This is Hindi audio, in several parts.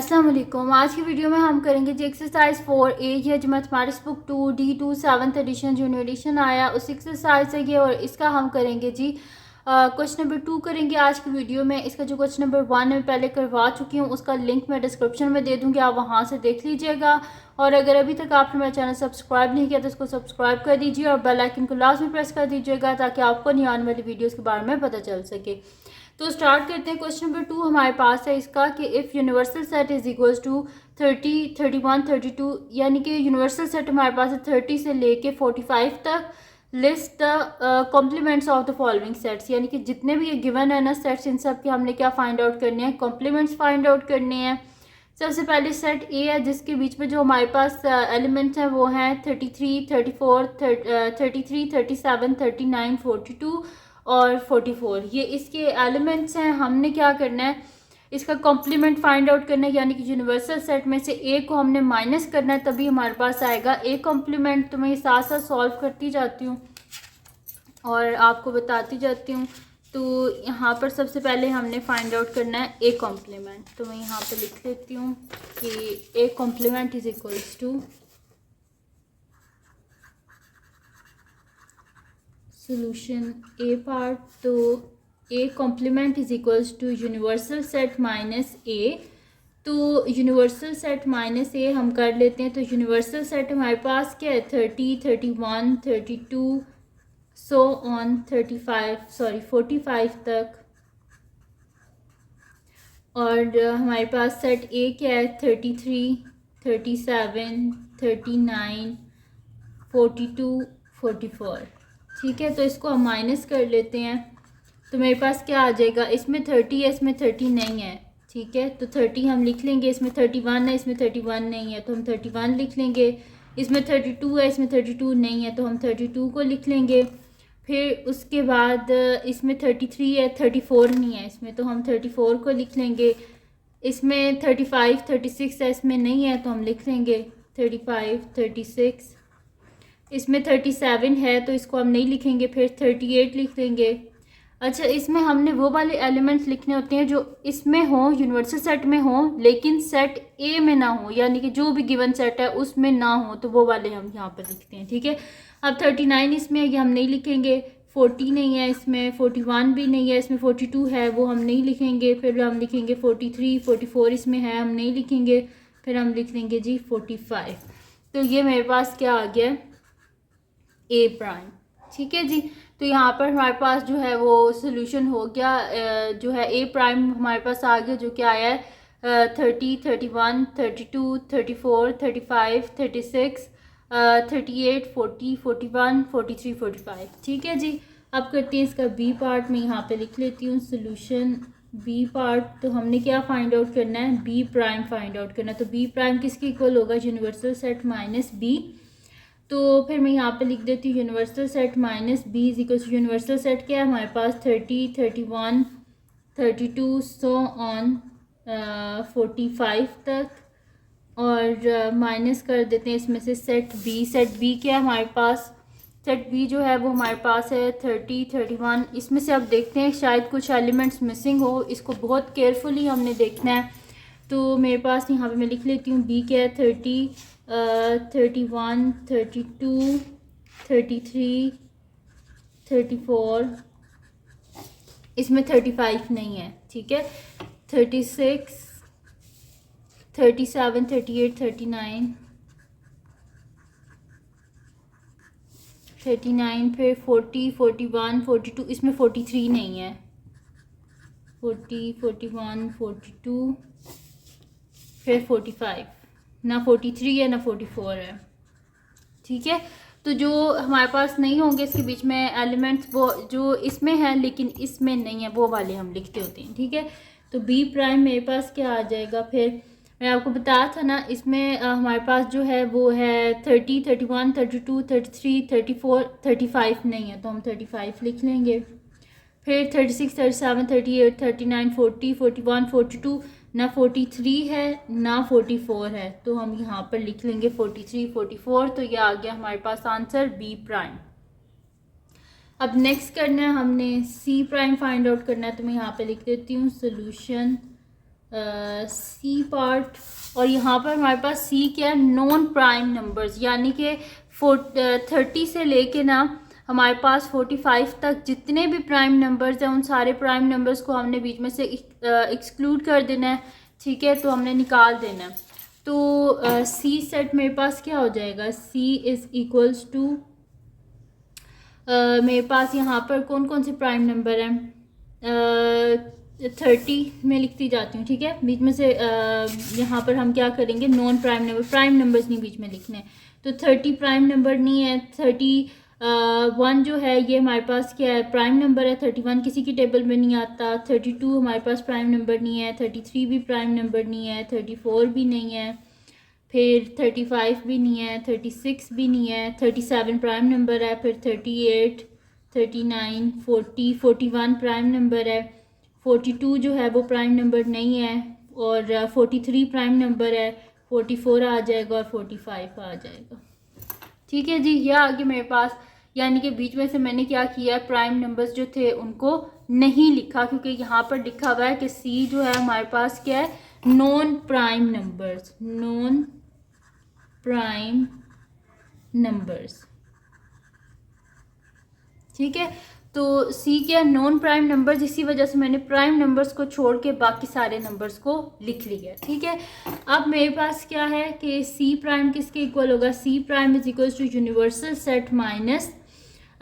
अस्सलाम वालेकुम। आज की वीडियो में हम करेंगे जी एक्सरसाइज 4A ये जो mathematics book 2D2 7th edition जो न्यू एडिशन आया उस एक्सरसाइज है ये, और इसका हम करेंगे जी क्वेश्चन नंबर 2 करेंगे आज की वीडियो में। इसका जो क्वेश्चन नंबर 1 मैं पहले करवा चुकी हूँ, उसका लिंक मैं डिस्क्रिप्शन में दे दूँगी, आप वहाँ से देख लीजिएगा। और अगर अभी तक आपने मेरा चैनल सब्सक्राइब नहीं किया तो उसको सब्सक्राइब कर दीजिए और बेल आइकन को लाजमी प्रेस कर दीजिएगा ताकि आपको नहीं आने वाली वीडियोज़ के बारे में पता चल सके। तो स्टार्ट करते हैं। क्वेश्चन नंबर 2 हमारे पास है इसका कि if universal set is equals to 30, 31, 32, यानी कि यूनिवर्सल सेट हमारे पास है 30 से लेके 45 तक। List the complements of the following sets, यानी कि जितने भी ये गिवन है ना सेट्स, इन सब के हमने क्या फाइंड आउट करने हैं, कॉम्प्लीमेंट्स फाइंड आउट करने हैं। सबसे पहले सेट ए है जिसके बीच में जो हमारे पास एलिमेंट्स हैं वो हैं 33, 34, 33, 37, 39, 42 और 44। ये इसके एलिमेंट्स हैं। हमने क्या करना है, इसका कॉम्प्लीमेंट फाइंड आउट करना है, यानी कि यूनिवर्सल सेट में से ए को हमने माइनस करना है, तभी हमारे पास आएगा ए कॉम्प्लीमेंट। तो मैं ये साथ साथ सॉल्व करती जाती हूँ और आपको बताती जाती हूँ। तो यहाँ पर सबसे पहले हमने फाइंड आउट करना है ए कॉम्प्लीमेंट। तो मैं यहाँ पर लिख लेती हूँ कि A complement is equals to solution A part. तो A complement is equals to universal set minus A. तो यूनिवर्सल सेट माइनस ए हम कर लेते हैं। तो यूनिवर्सल सेट हमारे पास क्या है, 30, 31, 32 सो ऑन 45 तक। और हमारे पास सेट ए क्या है, 33, 37, 39, 42, 44। ठीक है, तो इसको हम माइनस कर लेते हैं। तो मेरे पास क्या आ जाएगा, इसमें 30 है, इसमें 30 नहीं है। ठीक है, तो 30 हम लिख लेंगे। इसमें 31 है, इसमें 31 नहीं है तो हम 31 लिख लेंगे। इसमें 32 है, इसमें 32 नहीं है तो हम 32 को लिख लेंगे। फिर उसके बाद इसमें 33 है, 34 नहीं है इसमें तो हम 34 को लिख लेंगे। इसमें 35, 36 है, इसमें नहीं है तो हम लिख लेंगे 35, 36। इसमें 37 है तो इसको हम नहीं लिखेंगे, फिर 38 लिख लेंगे। अच्छा, इसमें हमने वो वाले एलिमेंट्स लिखने होते हैं जो इसमें हो, यूनिवर्सल सेट में हो, लेकिन सेट ए में ना हो, यानी कि जो भी गिवन सेट है उसमें ना हो, तो वो वाले हम यहाँ पर लिखते हैं। ठीक है, अब 39 इसमें ये हम नहीं लिखेंगे, 40 नहीं है इसमें, 41 भी नहीं है इसमें, 42 है वो हम नहीं लिखेंगे। फिर हम लिखेंगे 43, 44 इसमें है हम नहीं लिखेंगे। फिर हम लिख लेंगे जी 45। तो ये मेरे पास क्या आ गया, ए प्राइम। ठीक है जी, तो यहाँ पर हमारे पास जो है वो सोल्यूशन हो गया। जो है ए प्राइम हमारे पास आ गया, जो क्या आया है 30, 31, 32, 34, 35, 36, 38, 40, 41, 43, 45। ठीक है जी, अब करते हैं इसका बी पार्ट। मैं यहाँ पे लिख लेती हूँ सोल्यूशन बी पार्ट। तो हमने क्या फाइंड आउट करना है, बी प्राइम फाइंड आउट करना है। तो बी प्राइम किसके इक्वल होगा, यूनिवर्सल सेट माइनस बी। तो फिर मैं यहाँ पे लिख देती हूँ universal set minus B is equal to universal set क्या है हमारे पास 30, 31, 32 सो ऑन 45 तक। और माइनस कर देते हैं इसमें से सेट बी। सेट बी क्या है हमारे पास, सेट बी जो है वो हमारे पास है 30, 31। इसमें से अब देखते हैं शायद कुछ एलिमेंट्स मिसिंग हो, इसको बहुत केयरफुली हमने देखना है। तो मेरे पास यहाँ पे मैं लिख लेती हूँ बी क्या है 30, 31, 32, 33, 34। इसमें 35 नहीं है। ठीक है, 36, 37, 38, 39, 39, फिर 40, 41, 42। इसमें 43 नहीं है, 40, 41, 42, फिर 45। ना 43 है ना 44 है। ठीक है, तो जो हमारे पास नहीं होंगे इसके बीच में एलिमेंट्स, वो जो इसमें है लेकिन इसमें नहीं है, वो वाले हम लिखते होते हैं। ठीक है, तो बी प्राइम मेरे पास क्या आ जाएगा, फिर मैं आपको बताया था ना इसमें हमारे पास जो है वो है 30, 31, 32, 33, 34, 35 नहीं है तो हम 35 लिख लेंगे। फिर 36, 37, 38, 39, 40, 41, 42। ना 43 है ना 44 है तो हम यहाँ पर लिख लेंगे 43, 44। तो ये आ गया हमारे पास आंसर बी प्राइम। अब नेक्स्ट करना है हमने सी प्राइम फाइंड आउट करना है। तो मैं यहाँ पे लिख देती हूँ सोल्यूशन सी पार्ट, और यहाँ पर हमारे पास सी क्या है, नॉन प्राइम नंबर्स, यानी कि 30 से लेके ना हमारे पास 45 तक जितने भी प्राइम नंबर्स हैं उन सारे प्राइम नंबर्स को हमने बीच में से एक्सक्लूड कर देना है, ठीक है, तो हमने निकाल देना है। तो सी सेट मेरे पास क्या हो जाएगा, सी इज़ इक्वल्स टू, मेरे पास यहाँ पर कौन कौन से प्राइम नंबर हैं, 30 में लिखती जाती हूँ, ठीक है, बीच में से यहाँ पर हम क्या करेंगे, non prime number, prime numbers नहीं बीच में लिखने, तो 30 प्राइम नंबर नहीं है, 31 जो है ये हमारे पास क्या है, प्राइम नंबर है, 31 किसी की टेबल में नहीं आता, 32 हमारे पास प्राइम नंबर नहीं है, 33 भी प्राइम नंबर नहीं है, 34 भी नहीं है, फिर 35 भी नहीं है, 36 भी नहीं है, 37 प्राइम नंबर है, फिर 38, 39, 40, 41 प्राइम नंबर है, 42 जो है वो प्राइम नंबर नहीं है, और 43 प्राइम नंबर है, 44 आ जाएगा और 45 आ जाएगा, ठीक है जी। यह आगे मेरे पास, यानी कि बीच में से मैंने क्या किया, प्राइम नंबर्स जो थे उनको नहीं लिखा, क्योंकि यहाँ पर लिखा हुआ है कि सी जो है हमारे पास क्या है, non prime numbers, non prime numbers, ठीक है। तो सी क्या, नॉन प्राइम नंबर्स, इसी वजह से मैंने प्राइम नंबर्स को छोड़ के बाकी सारे नंबर्स को लिख लिया, ठीक है। अब मेरे पास क्या है कि सी प्राइम किसके इक्वल होगा, C prime is equal to universal set minus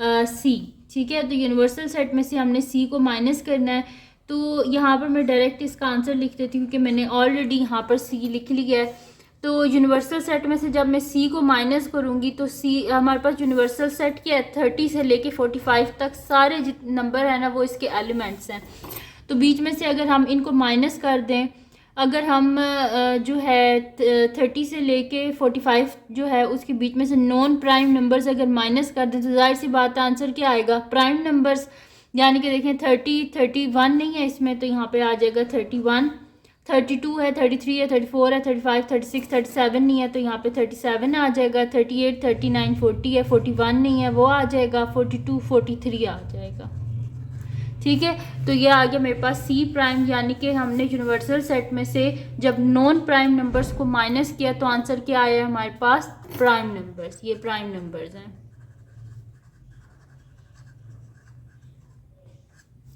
C, ठीक है। तो यूनिवर्सल सेट में से हमने सी को माइनस करना है, तो यहाँ पर मैं डायरेक्ट इसका आंसर लिख देती हूँ कि मैंने ऑलरेडी यहाँ पर सी लिख लिया है। तो यूनिवर्सल सेट में से जब मैं सी को माइनस करूँगी तो सी हमारे पास यूनिवर्सल सेट क्या है, 30 से लेके 45 तक सारे जितने नंबर है ना वो इसके एलिमेंट्स हैं। तो बीच में से अगर हम इनको माइनस कर दें, अगर हम जो है 30 से लेके 45 जो है उसके बीच में से नॉन प्राइम नंबर्स अगर माइनस कर दें तो जाहिर सी बात है आंसर क्या आएगा, प्राइम नंबर्स, यानी कि देखें 30, 31 नहीं है इसमें, तो यहाँ पे आ जाएगा 31, 32 है, 33 है, 34 है, 35, 36, 37 नहीं है तो यहाँ पे 37 आ जाएगा, 38, 39, 40 है, 41 नहीं है वो आ जाएगा, 42, 43 आ जाएगा, ठीक है। तो ये आ गया मेरे पास सी प्राइम, यानी कि हमने यूनिवर्सल सेट में से जब नॉन प्राइम नंबर्स को माइनस किया तो आंसर क्या आया हमारे पास, प्राइम नंबर्स, ये प्राइम नंबर्स हैं,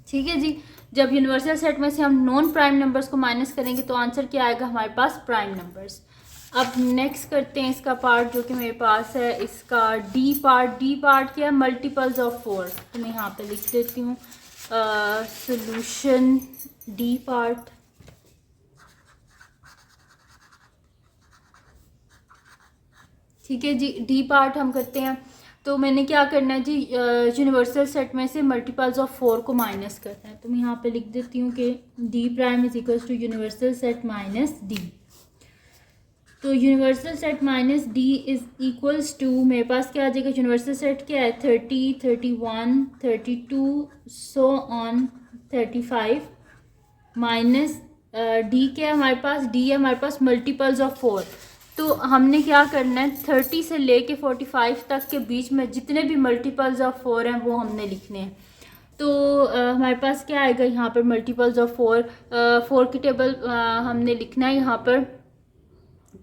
ठीक है जी। जब यूनिवर्सल सेट में से हम नॉन प्राइम नंबर्स को माइनस करेंगे तो आंसर क्या आएगा हमारे पास, प्राइम नंबर्स। अब नेक्स्ट करते हैं इसका पार्ट जो कि मेरे पास है, इसका डी पार्ट। डी पार्ट क्या है, मल्टीपल्स ऑफ 4, तो मैं यहाँ पे लिख देती हूँ सॉल्यूशन डी पार्ट, ठीक है जी। डी पार्ट हम करते हैं, तो मैंने क्या करना है जी, यूनिवर्सल सेट में से मल्टीपल्स ऑफ 4 को माइनस करना है, तो मैं यहाँ पे लिख देती हूँ कि D prime is equals to universal set minus D. तो universal set minus D is equals to, मेरे पास क्या आ जाएगा, यूनिवर्सल सेट क्या है 30, 31, 32 सो ऑन 35 माइनस डी क्या है हमारे पास, डी है हमारे पास मल्टीपल्स ऑफ 4। तो हमने क्या करना है, 30 से लेके 45 तक के बीच में जितने भी मल्टीपल्स ऑफ 4 हैं वो हमने लिखने हैं। तो हमारे पास क्या आएगा यहाँ पर, मल्टीपल्स ऑफ 4 की टेबल हमने लिखना है यहाँ पर।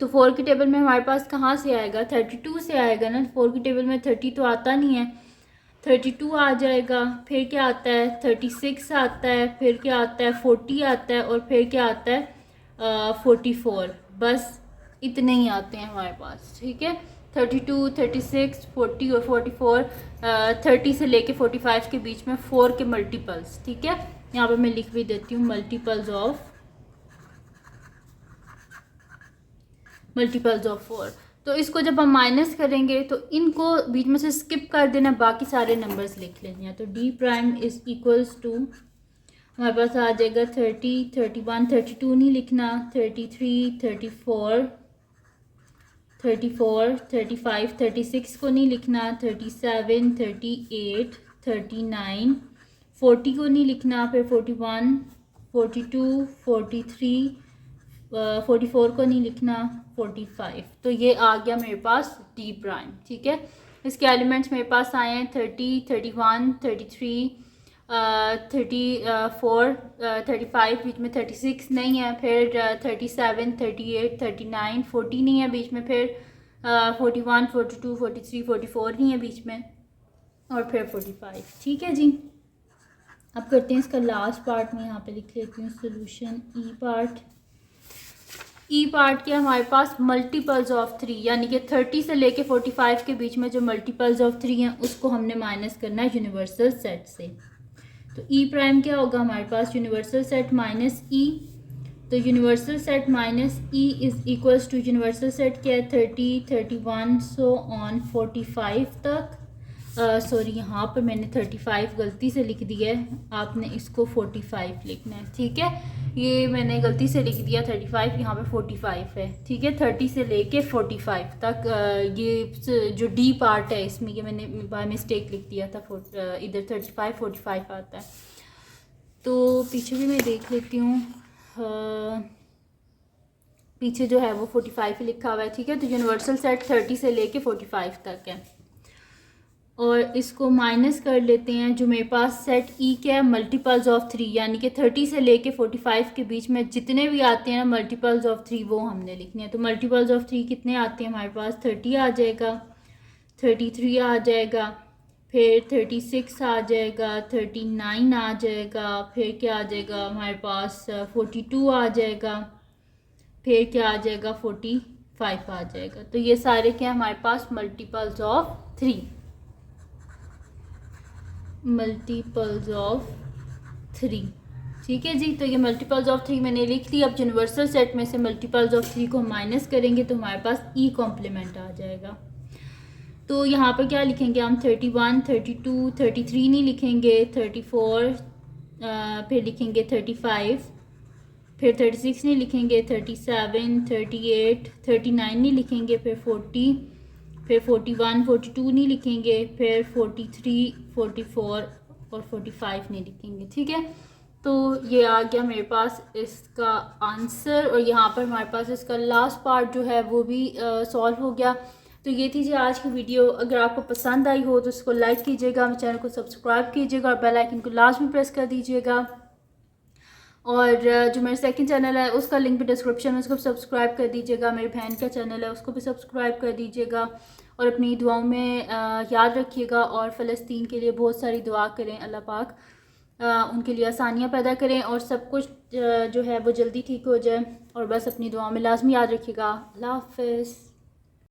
तो 4 की टेबल में हमारे पास कहाँ से आएगा, 32 से आएगा ना, 4 की टेबल में 30 तो आता नहीं है, 32 आ जाएगा, फिर क्या आता है 36 आता है, फिर क्या आता है 40 आता है, और फिर क्या आता है 44, बस इतने ही आते हैं हमारे पास, ठीक है। 32, 36, 40 और 44, 30 से लेके 45 के बीच में 4 के मल्टीपल्स, ठीक है। यहाँ पर मैं लिख भी देती हूँ मल्टीपल्स ऑफ 4। तो इसको जब हम माइनस करेंगे तो इनको बीच में से स्किप कर देना, बाकी सारे नंबर्स लिख लेने हैं। तो D prime is equals to हमारे पास आ जाएगा 30, 31, 32 नहीं लिखना, 33, 34, 35, 36 को नहीं लिखना, 37, 38, 39, 40 को नहीं लिखना, फिर 41, 42, 43, 44 को नहीं लिखना, 45। तो ये आ गया मेरे पास डी प्राइम, ठीक है। इसके एलिमेंट्स मेरे पास आए हैं 30, 31, 33, 34 35 बीच में 36 नहीं है, फिर 37 38 39 40 नहीं है बीच में, फिर 41 42 43 44 नहीं है बीच में, और फिर 45। ठीक है जी। अब करते हैं इसका लास्ट पार्ट। मैं यहाँ पे लिख लेती हूँ सोल्यूशन ई पार्ट। ई पार्ट के हमारे पास मल्टीपल्स ऑफ 3, यानी कि 30 से लेके 45 के बीच में जो मल्टीपल्स ऑफ 3 हैं उसको हमने माइनस करना है यूनिवर्सल सेट से। तो ई प्राइम क्या होगा हमारे पास, यूनिवर्सल सेट माइनस ई। तो universal set minus E is equals to universal set क्या है 30 31 सो ऑन 45 तक। सॉरी यहाँ पर मैंने 35 गलती से लिख दिया है, आपने इसको 45 लिखना है। ठीक है, ये मैंने गलती से लिख दिया 35, यहाँ पे 45 है। ठीक है, 30 से लेके 45 तक ये जो डी पार्ट है इसमें, ये मैंने बाय मिस्टेक लिख दिया था, इधर 35 45 आता है। तो पीछे भी मैं देख लेती हूँ, पीछे जो है वो 45 ही लिखा हुआ है। ठीक है, तो यूनिवर्सल सेट 30 से लेके 45 तक है, और इसको माइनस कर लेते हैं। जो मेरे पास सेट ई क्या है, मल्टीपल्स ऑफ 3, यानी कि 30 से लेके 45 के बीच में जितने भी आते हैं ना मल्टीपल्स ऑफ 3, वो हमने लिखने हैं। तो मल्टीपल्स ऑफ 3 कितने आते हैं हमारे पास, 30 आ जाएगा, 33 आ जाएगा, फिर 36 आ जाएगा, 39 आ जाएगा, फिर क्या आ जाएगा हमारे पास 42 आ जाएगा, फिर क्या आ जाएगा 45 आ जाएगा। तो ये सारे क्या हमारे पास मल्टीपल्स ऑफ 3, मल्टीपल्स ऑफ 3। ठीक है जी, तो ये मल्टीपल्स ऑफ 3 मैंने लिख ली। अब यूनिवर्सल सेट में से मल्टीपल्स ऑफ 3 को माइनस करेंगे तो हमारे पास ई कॉम्प्लीमेंट आ जाएगा। तो यहाँ पर क्या लिखेंगे हम, 31 32 33 नहीं लिखेंगे, 34 फिर लिखेंगे 35, फिर 36 नहीं लिखेंगे, 37 38 39 नहीं लिखेंगे, फिर 40, फिर 41 42 नहीं लिखेंगे, फिर 43 44 और 45 नहीं लिखेंगे। ठीक है, तो ये आ गया मेरे पास इसका आंसर, और यहाँ पर हमारे पास इसका लास्ट पार्ट जो है वो भी सॉल्व हो गया। तो ये थी जी आज की वीडियो। अगर आपको पसंद आई हो तो इसको लाइक कीजिएगा, मेरे चैनल को सब्सक्राइब कीजिएगा और बेल आइकन को लास्ट में प्रेस कर दीजिएगा। और जो मेरा सेकंड चैनल है उसका लिंक भी डिस्क्रिप्शन में, उसको भी सब्सक्राइब कर दीजिएगा। मेरी बहन का चैनल है उसको भी सब्सक्राइब कर दीजिएगा, और अपनी दुआओं में याद रखिएगा। और फ़लस्तीन के लिए बहुत सारी दुआ करें, अल्लाह पाक उनके लिए आसानियाँ पैदा करें और सब कुछ जो है वो जल्दी ठीक हो जाए। और बस अपनी दुआओं में लाजमी याद रखिएगा। अल्लाह हाफ़िज़।